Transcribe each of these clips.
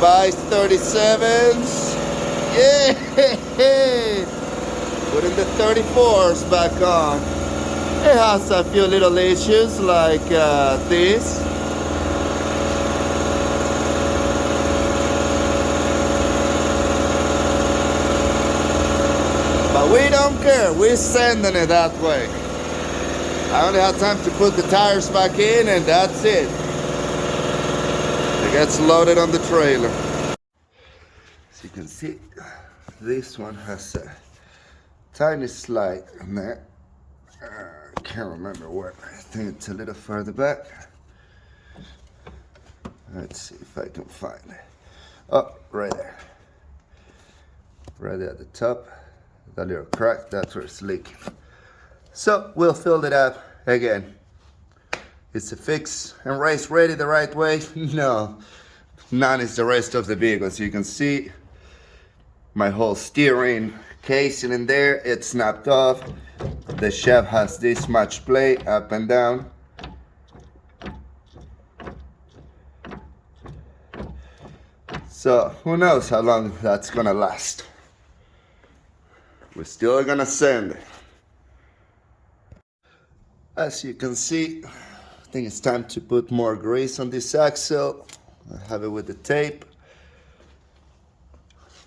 Vice 37s. Yeah! Putting the 34s back on. It has a few little issues like this. But we don't care, we're sending it that way. I only had time to put the tires back in and that's it. It gets loaded on the trailer. As you can see, this one has a tiny slide on there. I can't remember where. I think it's a little further back. Let's see if I can find it. Oh, right there. Right there at the top. That little crack, that's where it's leaking. So we'll fill it up again. Is the fix and race ready the right way? No. None is the rest of the vehicle. As you can see, my whole steering casing in there, it's snapped off. The shaft has this much play up and down. So who knows how long that's gonna last. We're still gonna send it. As you can see, I think it's time to put more grease on this axle. I have it with the tape.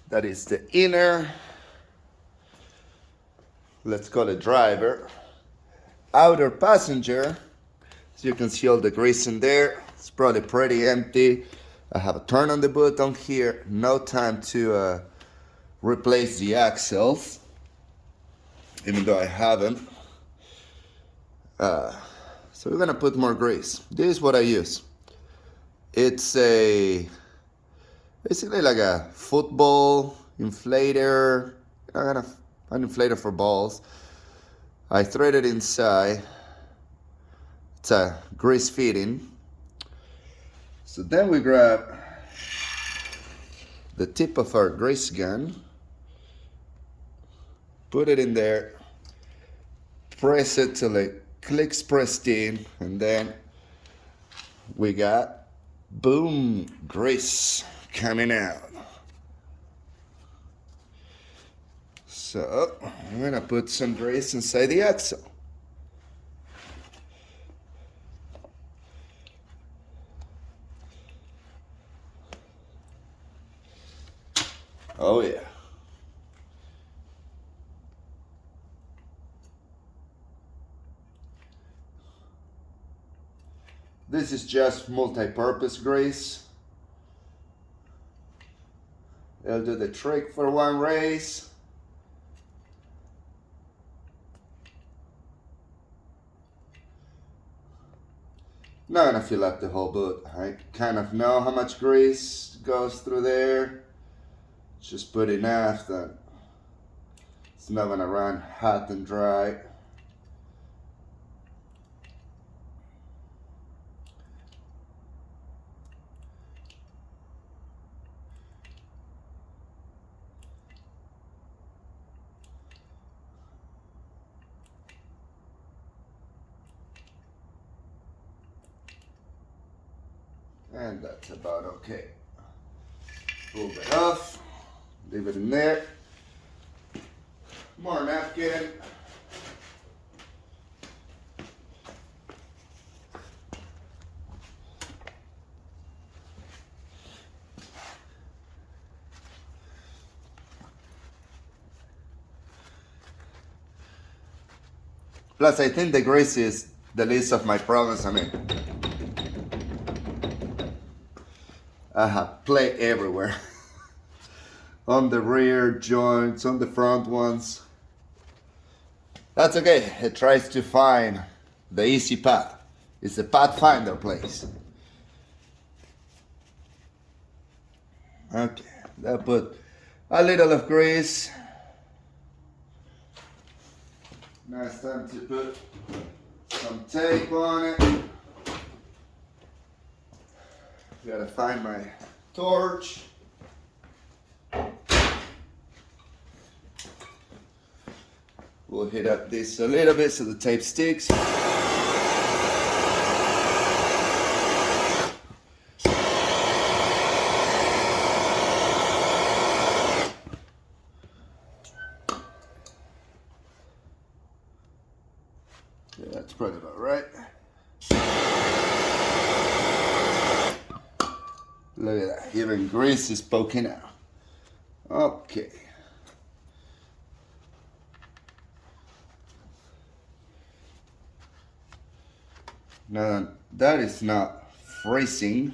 That is the inner, let's call it driver. Outer passenger, as you can see all the grease in there. It's probably pretty empty. I have a turn on the button here. No time to replace the axles, even though I haven't. So we're gonna put more grease. This is what I use. It's basically like a football inflator, kind of an inflator for balls. I thread it inside. It's a grease fitting. So then we grab the tip of our grease gun, put it in there, press it till it clicks pressed in, and then we got, boom, grease coming out. So I'm gonna put some grease inside the axle. Oh yeah. This is just multi-purpose grease. It'll do the trick for one race. Not gonna fill up the whole boot. I kind of know how much grease goes through there. Just put enough that it's not gonna run hot and dry. And that's about okay. Pull that off, leave it in there. More napkin. Plus, I think the grease is the least of my problems. I mean, I have play everywhere. On the rear joints, on the front ones. That's okay. It tries to find the easy path. It's a pathfinder place. Okay, that put a little of grease. Now it's time to put some tape on it. Gotta find my torch. We'll hit up this a little bit so the tape sticks. Yeah, that's probably about right. Look at that, even grease is poking out. Okay. Now that is not freezing.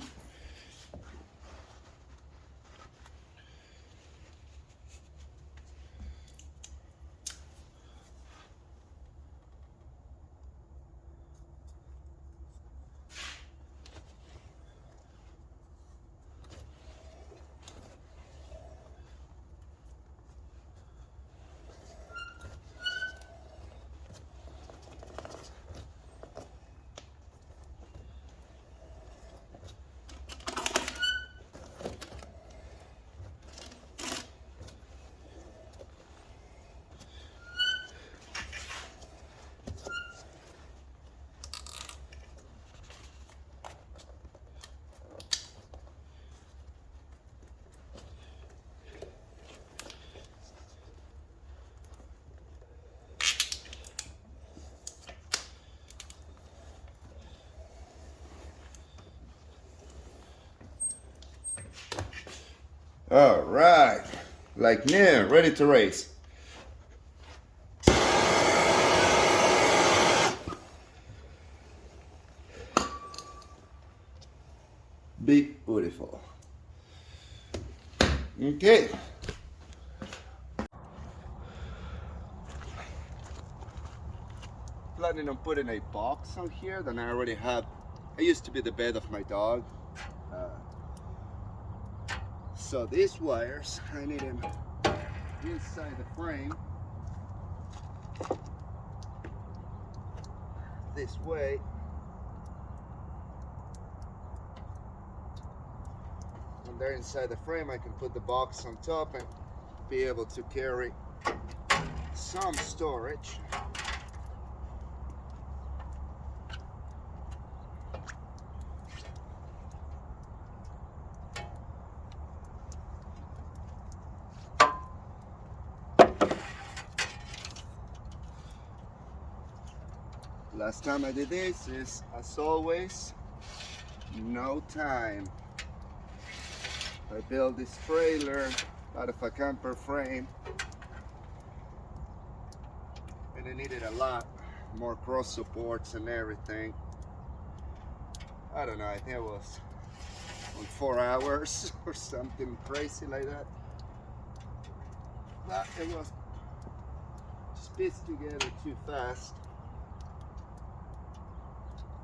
All right, like new, ready to race. Beautiful. Okay. Planning on putting a box on here that I already have. It used to be the bed of my dog. So these wires, I need them inside the frame. This way. When they're inside the frame, I can put the box on top and be able to carry some storage. Last time I did this is, as always, no time. I built this trailer out of a camper frame, and it needed a lot more cross supports and everything. I don't know, I think it was on 4 hours or something crazy like that. But it was just pieced together too fast.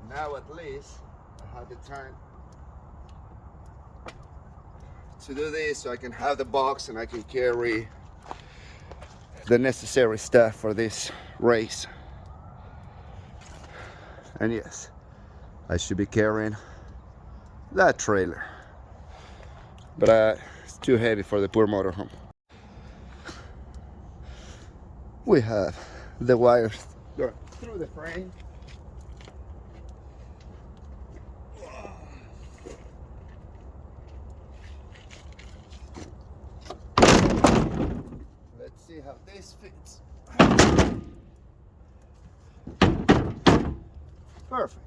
Now at least I had the time to do this, so I can have the box and I can carry the necessary stuff for this race. And yes, I should be carrying that trailer, but it's too heavy for the poor motorhome. We have the wires going through the frame. Let's see how this fits. Perfect.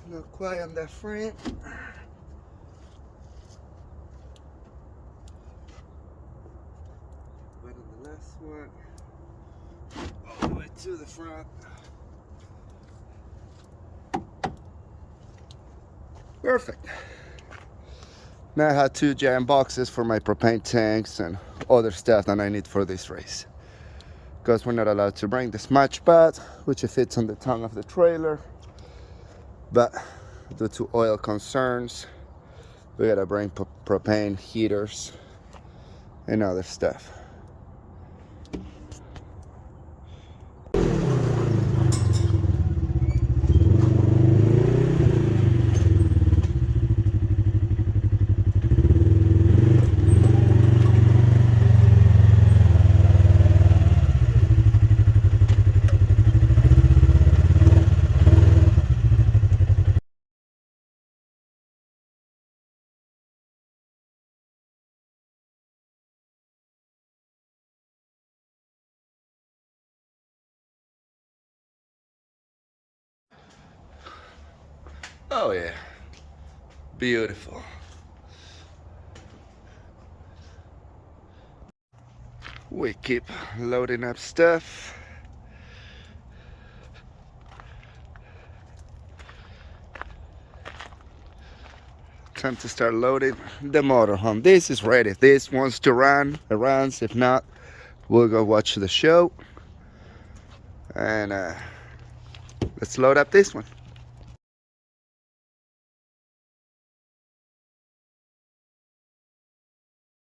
Not quite on that frame. But on the last one, all the way to the front. Perfect. Now I have 2 giant boxes for my propane tanks and other stuff that I need for this race. Because we're not allowed to bring this match pad, which fits on the tongue of the trailer. But due to oil concerns, we gotta bring propane heaters and other stuff. Oh yeah, beautiful. We keep loading up stuff. Time to start loading the motorhome. This is ready. If this wants to run, it runs. If not, we'll go watch the show. And let's load up this one.